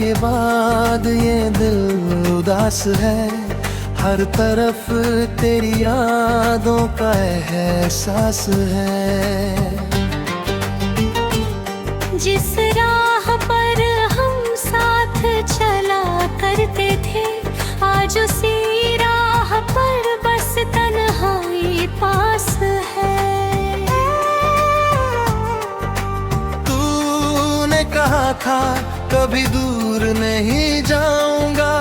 के बाद ये दिल उदास है, हर तरफ तेरी यादों का एहसास है। जिस राह पर हम साथ चला करते थे, आज उसी राह पर बस तन्हाई पास है। तूने कहा था कभी दूर नहीं जाऊंगा,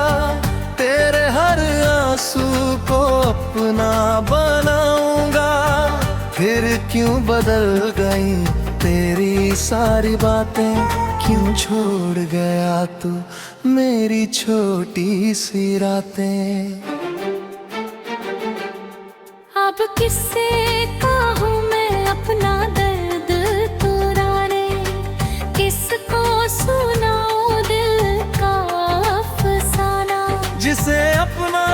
तेरे हर आंसू को अपना बनाऊंगा। फिर क्यों बदल गई तेरी सारी बातें, क्यों छोड़ गया तू मेरी छोटी सी रातें। अब किससे कहूँ मैं अपना दर्द तुराने, किसको सुनाऊं दिल का अफसाना। जिसे अपना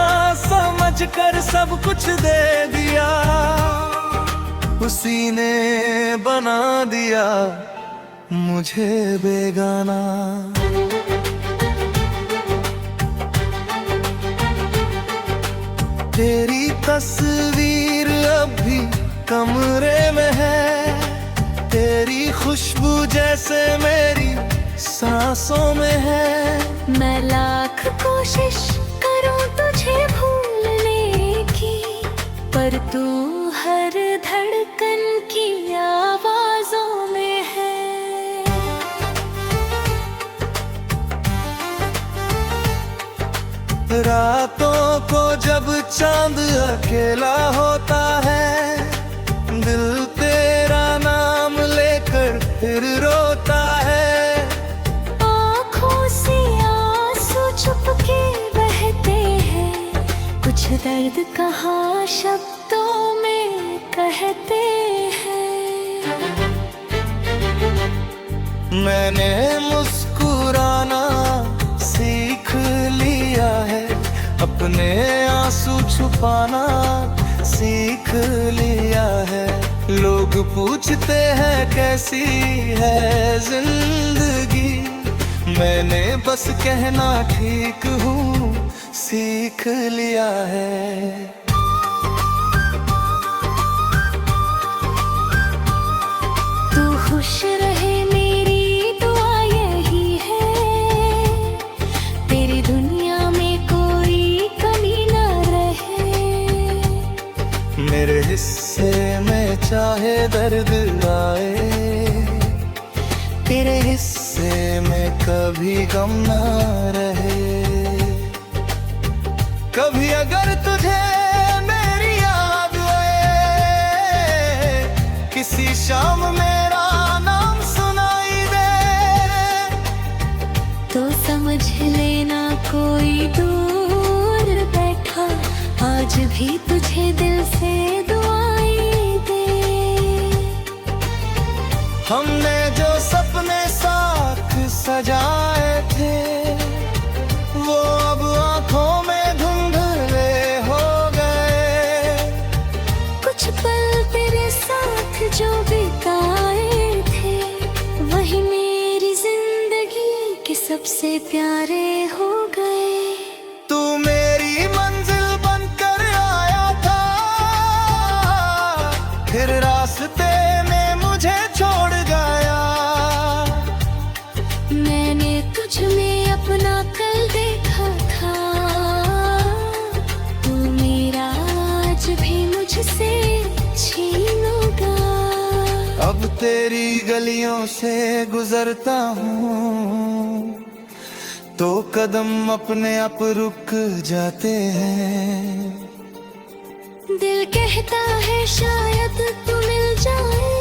समझ कर सब कुछ दे दिया, उसी ने बना दिया मुझे बेगाना। तेरी तस्वीर अभी कमरे में है, तेरी खुशबू जैसे मेरी सांसों में है। मैं लाख कोशिश करूं तुझे भूलने की, पर तू हर धड़कन की आवाजों में है। रातों को जब चांद अकेला होता है, दिल तेरा नाम लेकर फिर रोता है। आँखों से आंसू चुपके बहते हैं, कुछ दर्द कहाँ शब्दों में कहते हैं। मैंने मुस्कुराना सीख लिया है, अपने आंसू छुपाना सीख लिया है। लोग पूछते हैं कैसी है जिंदगी, मैंने बस कहना ठीक हूँ सीख लिया है। तू खुश रहे मेरी दुआ यही है, तेरी दुनिया में कोई कमी न रहे। मेरे हिस्से में चाहे दर्द आए, तेरे हिस्से में कभी गम ना रहे। कभी अगर तुझे मेरी याद आए, किसी शाम मेरा नाम सुनाई दे, तो समझ लेना कोई दूर बैठा आज भी तुझे दिल से दुआएं दे। हमने जो सपने साथ सजाए थे, वो अब आंखों में धुंधले हो गए। कुछ पल तेरे साथ जो बिताए थे, वही मेरी जिंदगी के सबसे प्यारे हो गए। तू मेरी मंजिल बनकर आया था, फिर रास्ते में मुझे छोड़ गया। मैंने तुझ में अपना कल देखा था, तू मेरा आज भी मुझसे छीनोगा। अब तेरी गलियों से गुजरता हूँ, तो कदम अपने आप रुक जाते हैं। दिल कहता है शायद तू मिल जाए,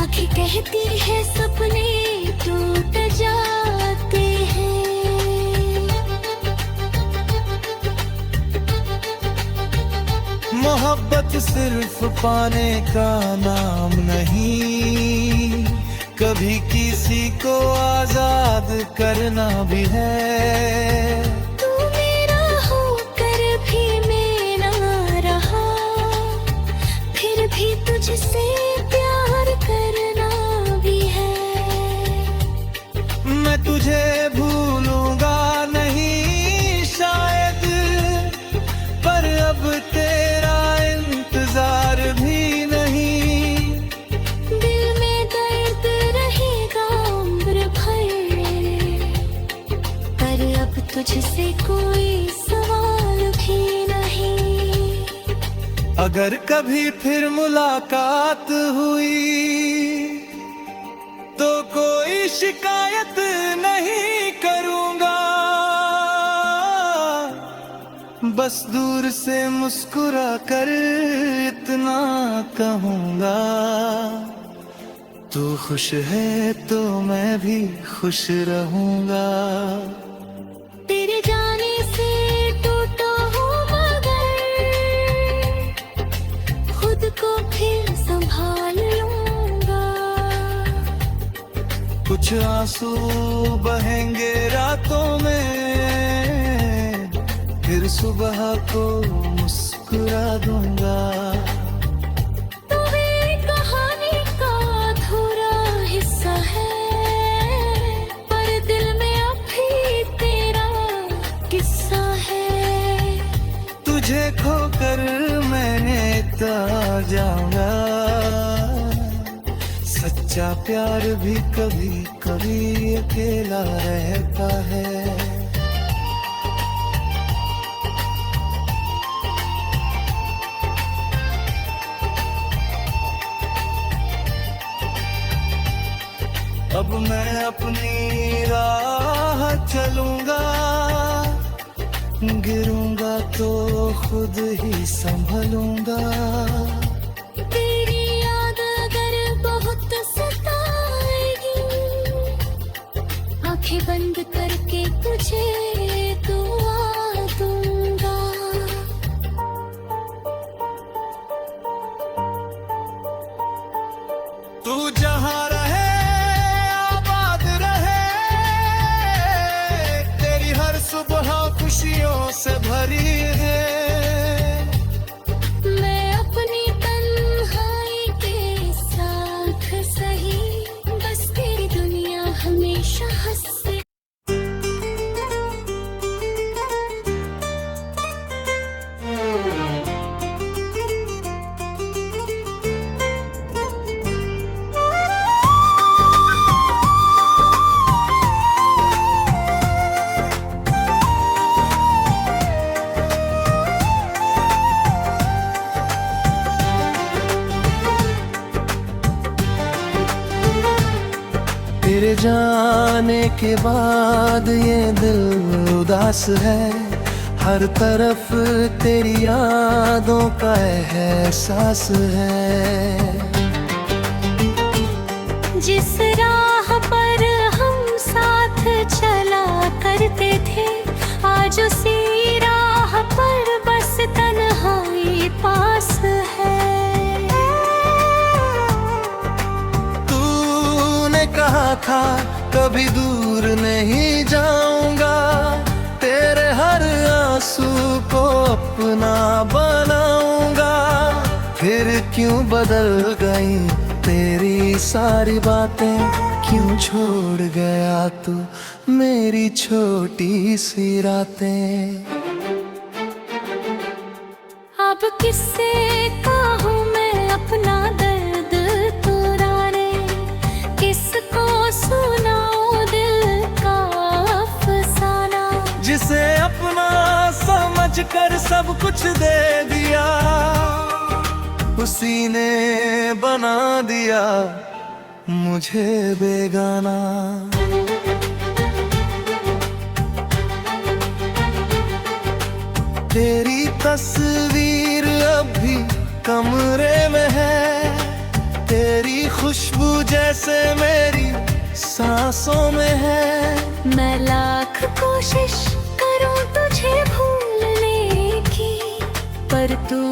आँखें कहती है सपने टूट जाते हैं। मोहब्बत सिर्फ पाने का नाम नहीं, कभी किसी को आजाद करना भी है। तू मेरा होकर भी मैं ना रहा, फिर भी तुझसे प्यार करना भी है। मैं मैं तुझे भूलूंगा नहीं शायद, पर अब तेरा इंतजार भी नहीं। दिल में दर्द रहेगा उम्र भर, पर अब तुझसे कोई सवाल भी नहीं। अगर कभी फिर मुलाकात हुई तो कोई शिकायत नहीं करूंगा, बस दूर से मुस्कुरा कर इतना कहूंगा, तू खुश है तो मैं भी खुश रहूंगा। तेरे जाने से टूटा हूँ मगर खुद को फिर संभाल लूंगा। कुछ आंसू बहेंगे रातों में, फिर सुबह को मुस्कुरा दूंगा। तू एक कहानी का अधूरा हिस्सा है, पर दिल में अब भी तेरा किस्सा है। तुझे खोकर मैंने इतना जाऊंगा, सच्चा प्यार भी कभी कभी अकेला रहता है। अब मैं अपनी राह चलूंगा, गिरूंगा तो खुद ही संभलूंगा। तेरी याद अगर बहुत सताएगी, आंखें बंद करके तुझे दुआ दूंगा। तू जहाँ रहे आबाद रहे, तेरी हर सुबह खुशियों से भरी है। मैं अपनी तन्हाई के साथ सही, बस तेरी दुनिया हमेशा हंसे। तेरे जाने के बाद ये दिल उदास है, हर तरफ तेरी यादों का एहसास है। जिस राह पर हम साथ चला करते थे, आज उसी राह पर बस तन्हाई पास है। कहा था कभी दूर नहीं जाऊंगा, तेरे हर आंसू को अपना बनाऊंगा। फिर क्यों बदल गई तेरी सारी बातें, क्यों छोड़ गया तू मेरी छोटी सी रातें। अब किससे कहूँ मैं अपना दर्द तुराने, किसको सुनाऊं दिल का अफसाना। जिसे अपना समझ कर सब कुछ दे दिया, उसी ने बना दिया मुझे बेगाना। तेरी तस्वीर अब भी कमरे में है, तेरी खुशबू जैसे मेरी सांसों में है। मैं लाख कोशिश करूं तुझे भूलने की, पर तू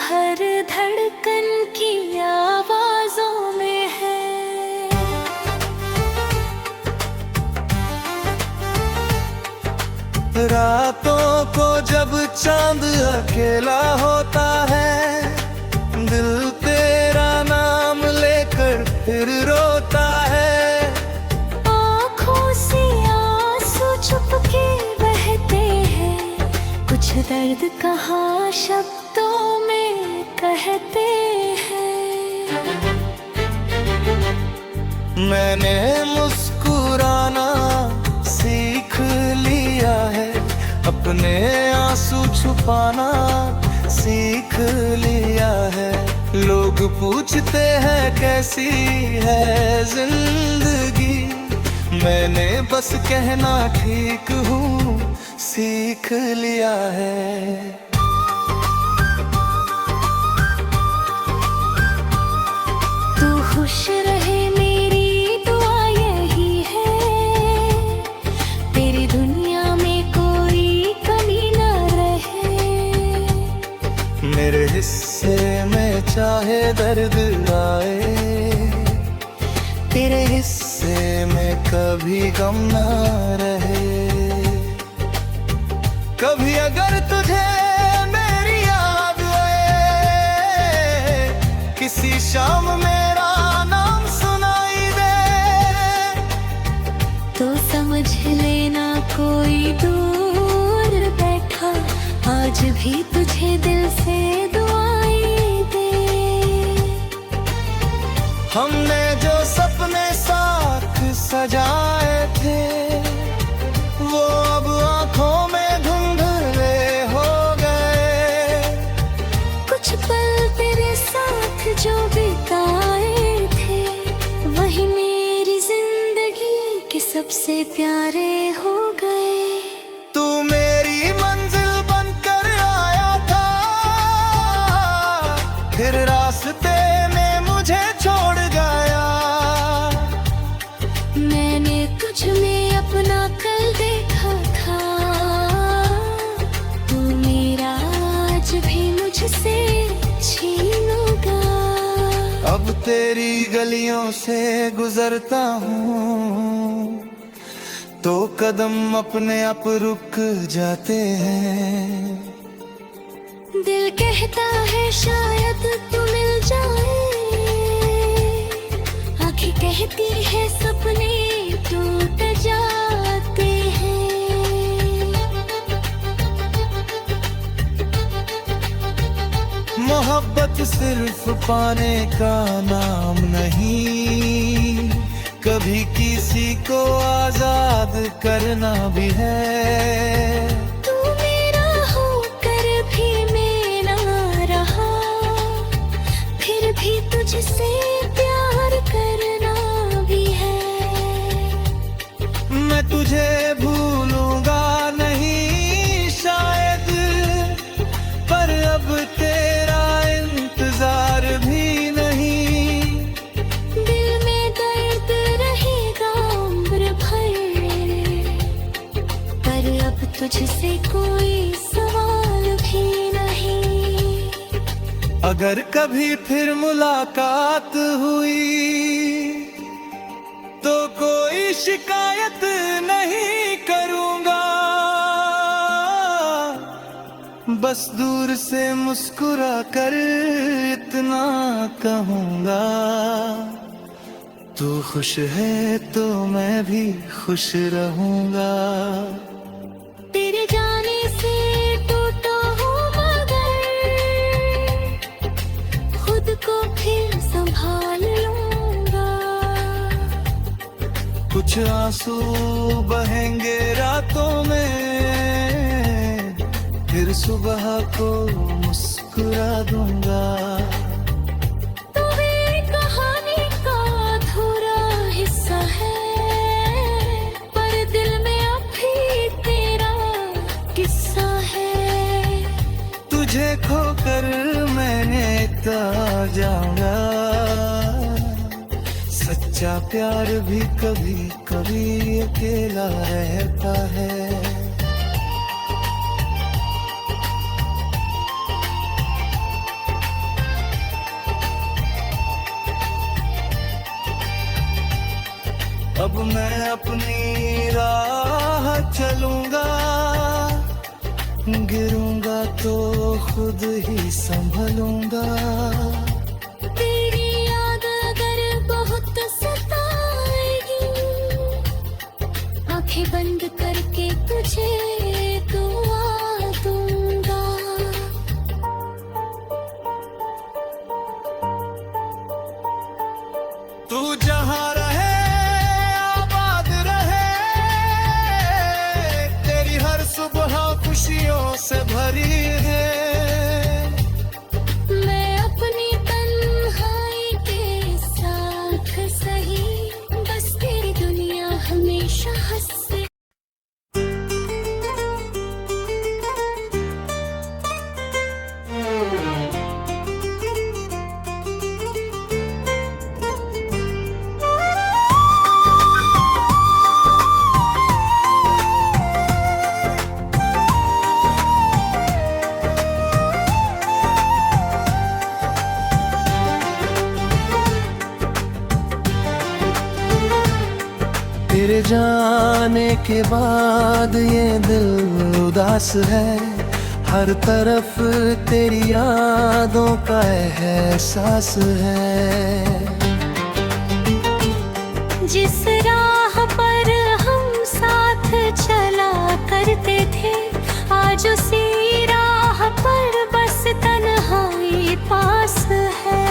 हर धड़कन की आवाजों में है। रातों को जब चांद अकेला होता है, दिल तेरा नाम लेकर फिर रोता है। आँखों से दर्द कहाँ शब्दों में कहते हैं। मैंने मुस्कुराना सीख लिया है, अपने आंसू छुपाना सीख लिया है। लोग पूछते हैं कैसी है जिंदगी, मैंने बस कहना ठीक हूँ सीख लिया है। तू खुश रहे मेरी दुआ यही है, तेरी दुनिया में कोई कमी न रहे। मेरे हिस्से में चाहे दर्द आए, तेरे हिस्से में कभी गम ना रहे। कभी अगर तुझे मेरी याद आए, किसी शाम मेरा नाम सुनाई दे, तो समझ लेना कोई दूर बैठा आज भी तुझे दिल से दुआएं दे। हमने जो सपने साथ सजाए थे, वो अब आंखों में धुंधले हो गए। कुछ पल तेरे साथ जो बिताए थे, वही मेरी जिंदगी के सबसे प्यारे हो गए। तू मेरी मंजिल बनकर आया था, फिर रास्ते में मुझे छोड़ गया। मैंने तुझ में अपना कल देखा था, तू मेरा आज भी मुझसे छीनोगा। अब तेरी गलियों से गुजरता हूँ, तो कदम अपने आप रुक जाते हैं। दिल कहता है शायद तू मिल जाए, आँखें कहती है सपने टूट जाते हैं। मोहब्बत सिर्फ पाने का नाम नहीं, कभी किसी को आजाद करना भी है। तू मेरा होकर भी मैं ना रहा, फिर भी तुझसे प्यार करना भी है। मैं तुझे भूलूंगा नहीं शायद, पर अब तेरा इंतजार भी नहीं। दिल में दर्द रहेगा उम्र भर, पर अब तुझसे कोई सवाल भी नहीं। अगर कभी फिर मुलाकात हुई, तो कोई शिकायत नहीं करूंगा, बस दूर से मुस्कुरा कर इतना कहूंगा, तू खुश है तो मैं भी खुश रहूंगा। तेरे जाने से टूटा हूँ मगर खुद को फिर संभाल लूंगा। कुछ आंसू बहेंगे रातों में, फिर सुबह को मुस्कुरा दूंगा। तू मेरी कहानी का अधूरा हिस्सा है, पर दिल में अब भी तेरा किस्सा है। तुझे खोकर मैंने इतना जाऊंगा, सच्चा प्यार भी कभी कभी अकेला रहता है। अब मैं अपनी राह चलूंगा, गिरूंगा तो खुद ही संभलूंगा। तेरी याद अगर बहुत सताएगी, आंखें बंद करके तुझे दुआ दूंगा। जाने के बाद ये दिल उदास है, हर तरफ तेरी यादों का एहसास है। जिस राह पर हम साथ चला करते थे, आज उसी राह पर बस तन्हाई पास है।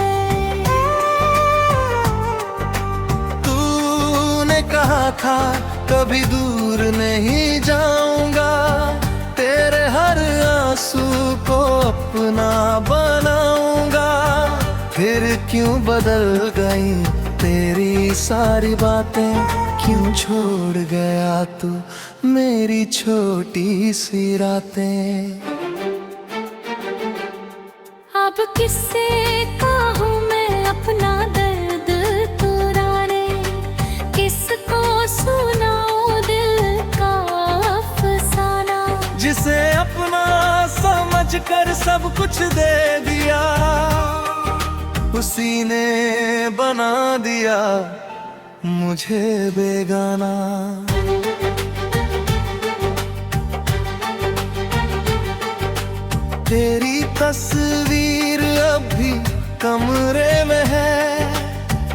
तूने कहा था कभी दूर नहीं जाऊंगा, तेरे हर आंसू को अपना बनाऊंगा। फिर क्यों बदल गई तेरी सारी बातें, क्यों छोड़ गया तू मेरी छोटी सी रातें। अब किससे कहूँ मैं अपना दर्द तुराने, किसको सुनाऊं दिल का अफसाना। जिसे अपना समझ कर सब कुछ दे दिया, उसी ने बना दिया मुझे बेगाना। तेरी तस्वीर अभी कमरे में है,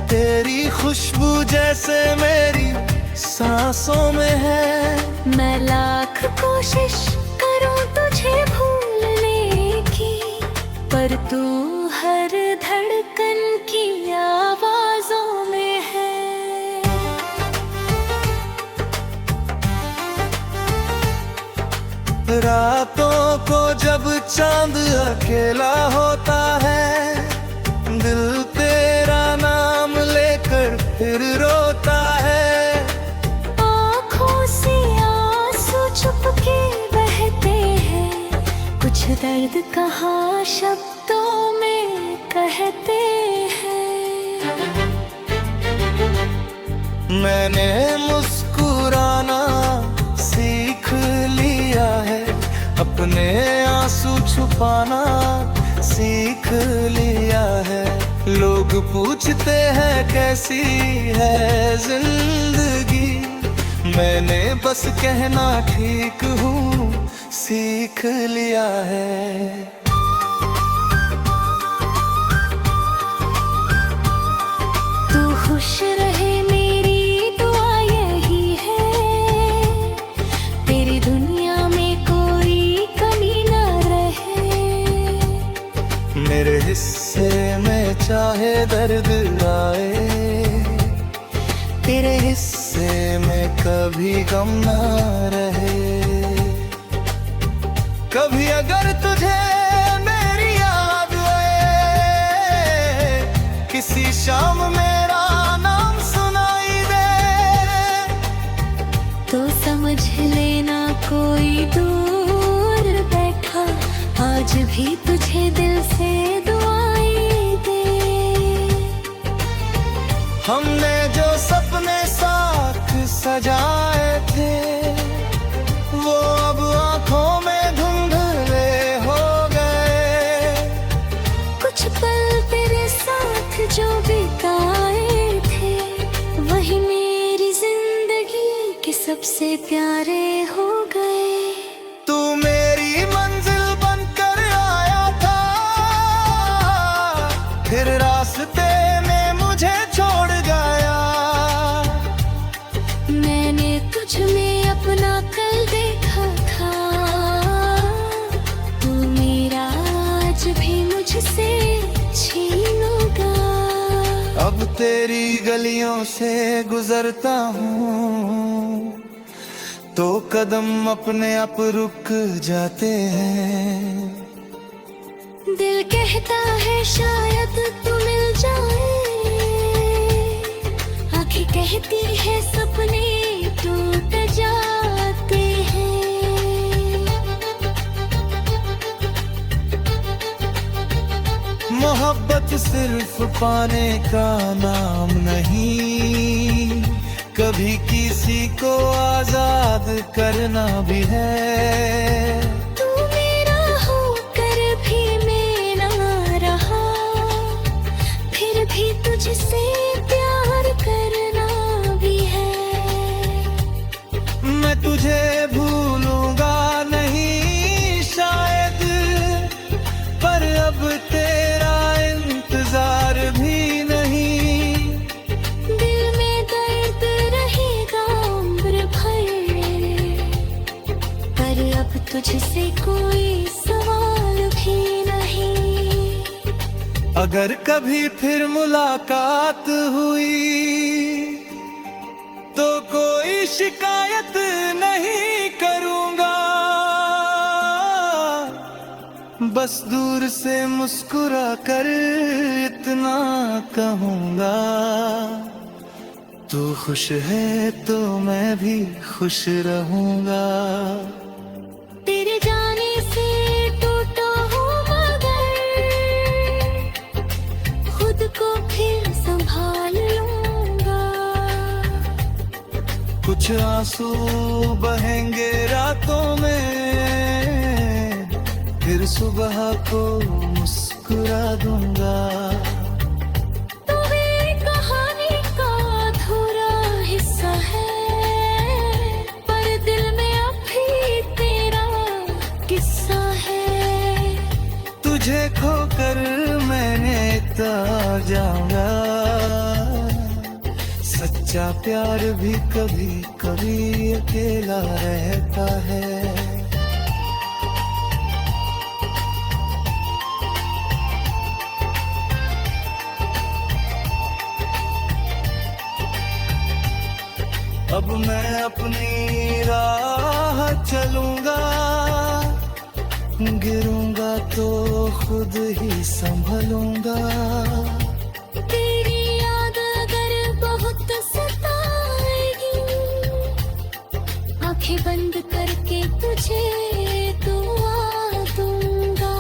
तेरी खुशबू जैसे मेरी सांसों में है। मैं लाख कोशिश करूं तुझे भूलने की, पर तू हर धड़कन की आवाजों में है। रातों को जब चांद अकेला होता है, दिल तेरा नाम लेकर फिर रोता है। आँखों से आंसू चुपके बहते हैं, कुछ दर्द कहाँ शब्दों में कहते हैं। मैंने मुस्कुराना सीख लिया है, अपने आंसू छुपाना सीख लिया है। लोग पूछते हैं कैसी है जिंदगी, मैंने बस कहना ठीक हूँ सीख लिया है। तू खुश रहे मेरी दुआ यही है, तेरी दुनिया में कोई कमी न रहे। मेरे हिस्से में चाहे दर्द आए, तेरे हिस्से में कभी गम ना रहे। कभी अगर तुझे मेरी याद आए, किसी शाम मेरा नाम सुनाई दे, तो समझ लेना कोई दूर बैठा आज भी तुझे दिल से दुआएं दे। हमने जो सपने साथ सजाए थे, वो अब आंखों में धुंधले हो गए। कुछ पल तेरे साथ जो बिताए थे, वही मेरी जिंदगी के सबसे प्यारे हो गए। तू मेरी मंजिल बनकर आया था, फिर रास्ते में मुझे छोड़ गया। मैंने तुझ में अपना कल देखा था, तू मेरा आज भी मुझसे छीनोगा। अब तेरी गलियों से गुजरता हूँ, तो कदम अपने आप रुक जाते हैं। दिल कहता है शायद तू मिल जाए, आँखें कहती है सपने टूट जाते हैं। मोहब्बत सिर्फ पाने का नाम नहीं, कभी किसी को आजाद करना भी है। तू मेरा होकर भी मैं ना रहा, फिर भी तुझसे प्यार करना भी है। तुझसे कोई सवाल भी नहीं। अगर कभी फिर मुलाकात हुई तो कोई शिकायत नहीं करूंगा, बस दूर से मुस्कुरा कर इतना कहूंगा, तू खुश है तो मैं भी खुश रहूंगा। तेरे जाने से टूटा हूँ मगर खुद को फिर संभाल लूंगा। कुछ आंसू बहेंगे रातों में, फिर सुबह को मुस्कुरा दूंगा। तू मेरी कहानी का अधूरा हिस्सा है, पर दिल में अभी तेरा किस्सा है। तुझे खोकर मैंने इतना जाऊंगा, सच्चा प्यार भी कभी कभी अकेला रहता है। अब मैं अपनी राह चलूंगा, गिरूंगा तो खुद ही संभलूंगा। तेरी याद अगर बहुत सताएगी, आंखें बंद करके तुझे दुआ दूंगा।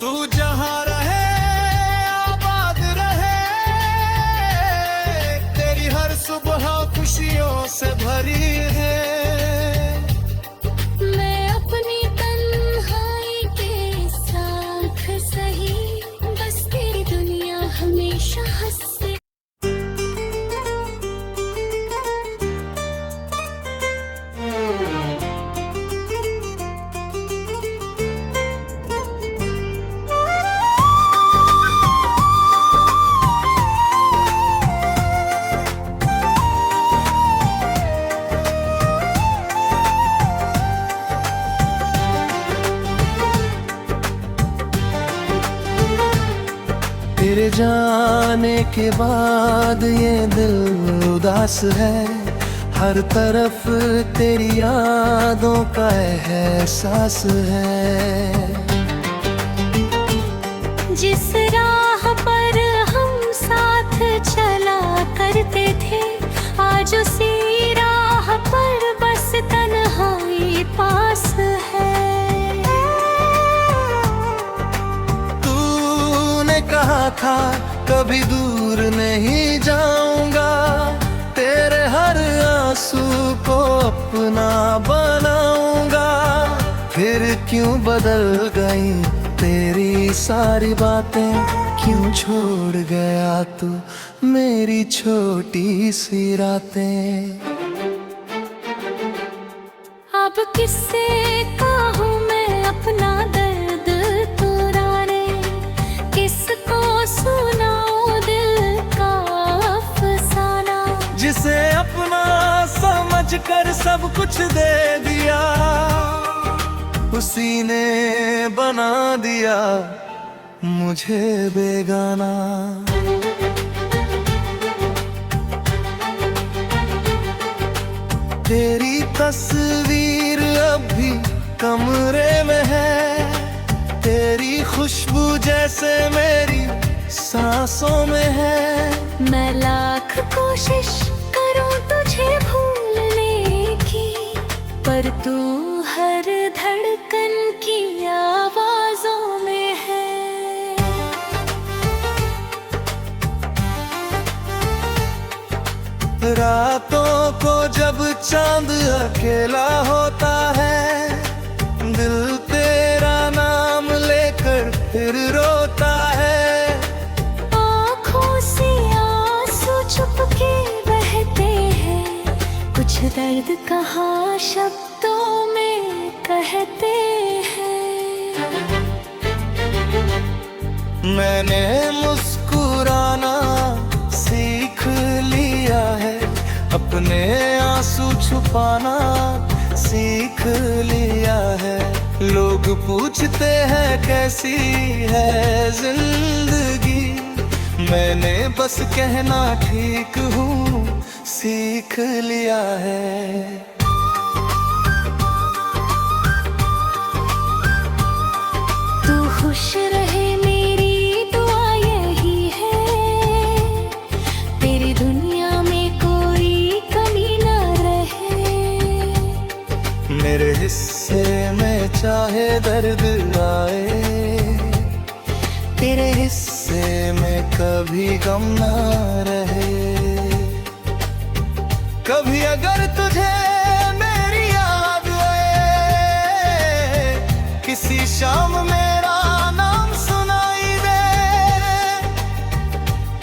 तू जहाँ रहे आबाद रहे, तेरी हर सुबह खुशियों से भरी है। मैं अपनी तन्हाई के साथ सही, बस तेरी दुनिया हमेशा हंसे। तेरे जाने के बाद ये दिल उदास है, हर तरफ तेरी यादों का एहसास है। जिस राह पर हम साथ चला करते थे, आज उसी राह पर बस तन्हाई पास है। तूने कहा था कभी दूर नहीं जाऊंगा, तेरे हर आंसू को अपना बनाऊंगा। फिर क्यों बदल गई तेरी सारी बातें, क्यों छोड़ गया तू मेरी छोटी सी रातें। अब किससे कहूँ मैं अपना दर्द तुराने, किसको सुनाऊं दिल का अफसाना। जिसे अपना समझ कर सब कुछ दे दिया, उसी ने बना दिया मुझे बेगाना। तेरी तस्वीर अभी कमरे में है, तेरी खुशबू जैसे मेरी सांसों में है। मैं लाख कोशिश करूं तुझे भूलने की, पर तू हर धड़कन की आवाजों में है। रातों को जब चांद अकेला होता है, दिल तेरा नाम लेकर फिर रोता है। आँखों से आंसू चुपके बहते हैं, कुछ दर्द कहाँ शब्दों में कहते हैं। मैंने मुस्कुराना सीख लिया है, पाना सीख लिया है। लोग पूछते हैं कैसी है जिंदगी, मैंने बस कहना ठीक हूँ सीख लिया है। तू खुश रहे मेरी दुआ यही है, तेरी दुनिया में कोई कमी ना रहे। मेरे हिस्से में चाहे दर्द आए, तेरे हिस्से में कभी गम ना रहे। कभी अगर तुझे मेरी याद आए, किसी शाम मेरा नाम सुनाई दे,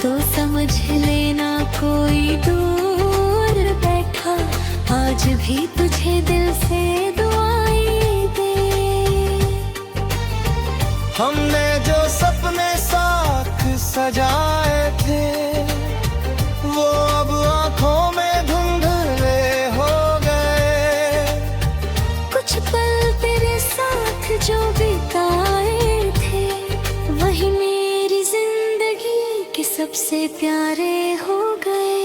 तो समझ लेना कोई दूर बैठा आज भी तुझे दिल से दुआएं दे। हमने जो सपने साथ सजाए थे, वो अब आंखों में धुंधले हो गए। कुछ पल तेरे साथ जो बिताए थे, वही मेरी जिंदगी के सबसे प्यारे हो गए।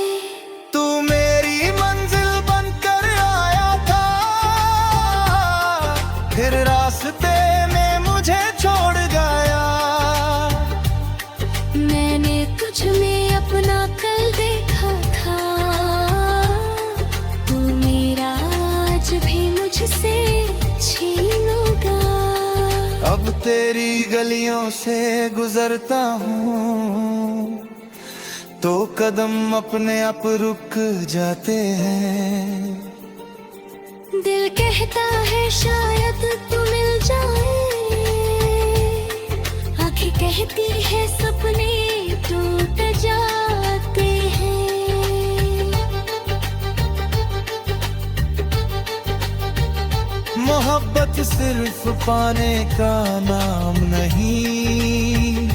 तू मेरी मंजिल बनकर आया था, फिर रास्ते में मुझे छोड़ गया। मैंने तुझ में अपना कल देखा था, तू मेरा आज भी मुझसे छीनोगा। अब तेरी गलियों से गुजरता हूँ, तो कदम अपने आप रुक जाते हैं। दिल कहता है शायद तू मिल जाए, आंखें कहती है सपने टूट जाते हैं। मोहब्बत सिर्फ पाने का नाम नहीं,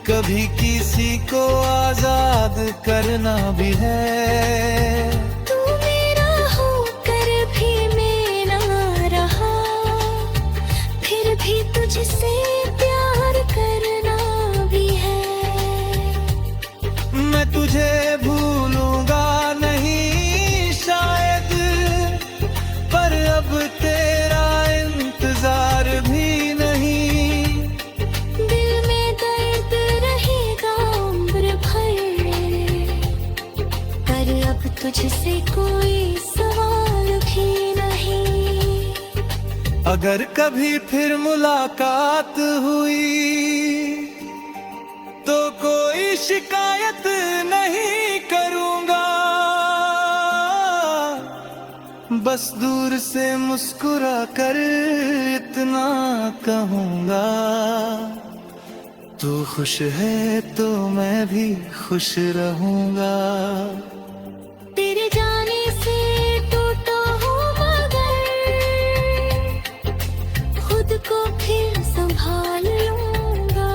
कभी किसी को आजाद करना भी है। तू मेरा होकर भी मैं ना रहा, फिर भी तुझसे प्यार करना भी है। मैं तुझे भूलूंगा नहीं शायद, पर अब तेरा इंतजार भी नहीं। दिल में दर्द रहेगा उम्र भर, पर अब तुझसे कोई सवाल भी नहीं। अगर कभी फिर मुलाकात हुई, तो कोई शिकायत नहीं करूंगा, बस दूर से मुस्कुरा कर इतना कहूंगा, तू खुश है तो मैं भी खुश रहूंगा। तेरे जाने से टूटा हूँ मगर खुद को फिर संभाल लूंगा।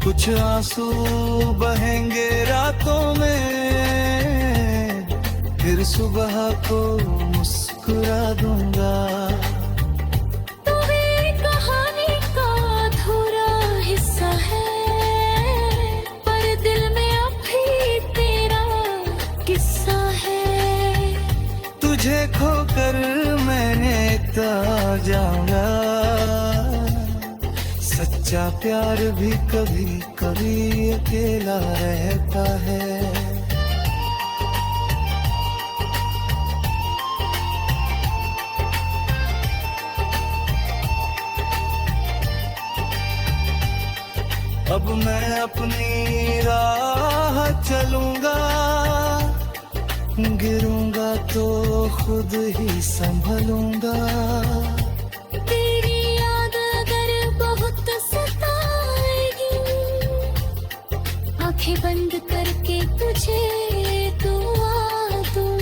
कुछ आंसू बहेंगे रातों में, फिर सुबह को मुस्कुरा दूंगा। तू मेरी कहानी का अधूरा हिस्सा है, पर दिल में अब भी तेरा किस्सा है। तुझे खोकर मैंने इतना जाऊंगा, सच्चा प्यार भी कभी कभी अकेला रहता है। अब मैं अपनी राह चलूंगा, गिरूंगा तो खुद ही संभलूंगा। तेरी याद अगर बहुत सताएगी, आंखें बंद करके तुझे दुआ दूंगा।